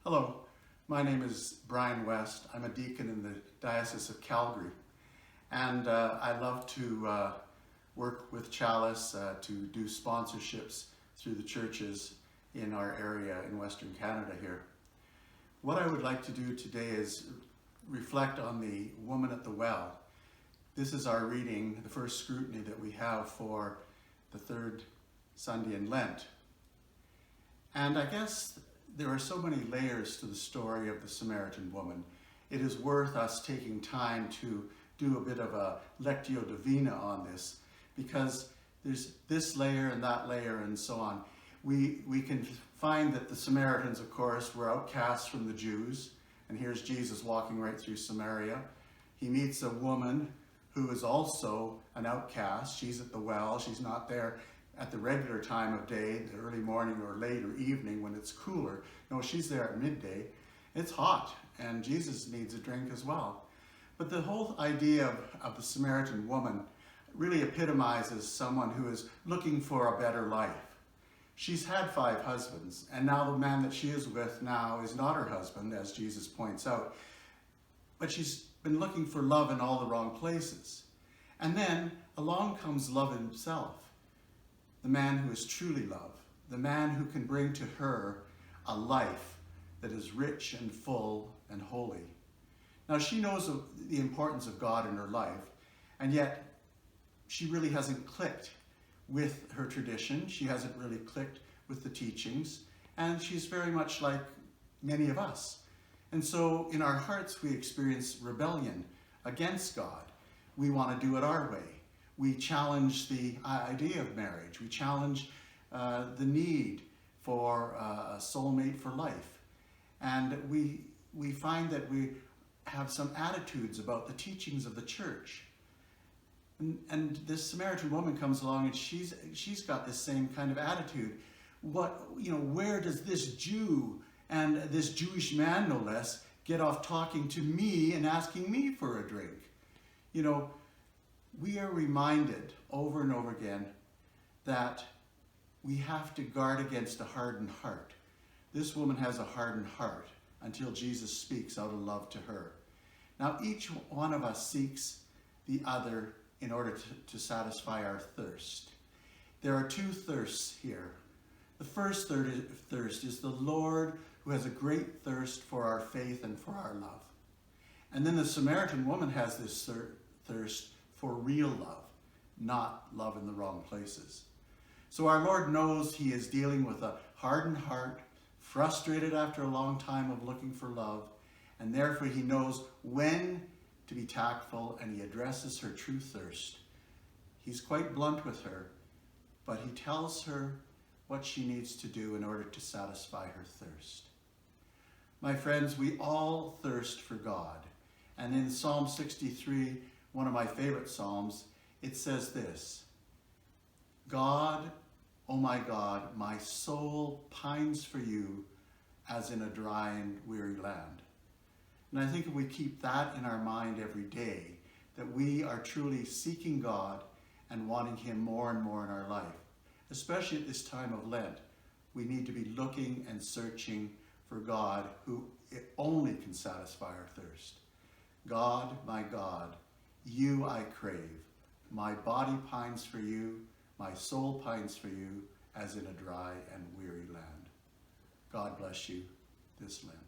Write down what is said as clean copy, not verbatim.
Hello, my name is Deacon West. I'm a deacon in the Diocese of Calgary, and I love to work with Chalice to do sponsorships through the churches in our area in Western Canada here. What I would like to do today is reflect on the woman at the well. This is our reading, the first scrutiny that we have for the third Sunday in Lent. And I guess there are so many layers to the story of the Samaritan woman. It is worth us taking time to do a bit of a lectio divina on this, because there's this layer and that layer and so on. We can find that the Samaritans, of course, were outcasts from the Jews, and here's Jesus walking right through Samaria. He meets a woman who is also an outcast. She's at the well. She's not there at the regular time of day, the early morning or late or evening when it's cooler. No, she's there at midday. It's hot, and Jesus needs a drink as well. But the whole idea of the Samaritan woman really epitomizes someone who is looking for a better life. She's had 5 husbands, and now the man that she is with now is not her husband, as Jesus points out. But she's been looking for love in all the wrong places. And then along comes love himself, the man who is truly love, the man who can bring to her a life that is rich and full and holy. Now, she knows of the importance of God in her life, and yet she really hasn't clicked with her tradition. She hasn't really clicked with the teachings, and she's very much like many of us. And so in our hearts, we experience rebellion against God. We want to do it our way. We challenge the idea of marriage. We challenge the need for a soulmate for life. And we find that we have some attitudes about the teachings of the church. And this Samaritan woman comes along, and she's got this same kind of attitude. Where does this Jew and this Jewish man, no less, get off talking to me and asking me for a drink? We are reminded over and over again that we have to guard against a hardened heart. This woman has a hardened heart until Jesus speaks out of love to her. Now, each one of us seeks the other in order to satisfy our thirst. There are 2 thirsts here. The first thirst is the Lord, who has a great thirst for our faith and for our love. And then the Samaritan woman has this thirst for real love, not love in the wrong places. So our Lord knows he is dealing with a hardened heart, frustrated after a long time of looking for love, and therefore he knows when to be tactful, and he addresses her true thirst. He's quite blunt with her, but he tells her what she needs to do in order to satisfy her thirst. My friends, we all thirst for God. And in Psalm 63, one of my favorite Psalms, it says this: God, oh my God, my soul pines for you as in a dry and weary land. And I think if we keep that in our mind every day, that we are truly seeking God and wanting him more and more in our life. Especially at this time of Lent, we need to be looking and searching for God, who only can satisfy our thirst. God, my God, you I crave. My body pines for you, my soul pines for you, as in a dry and weary land. God bless you this Lent.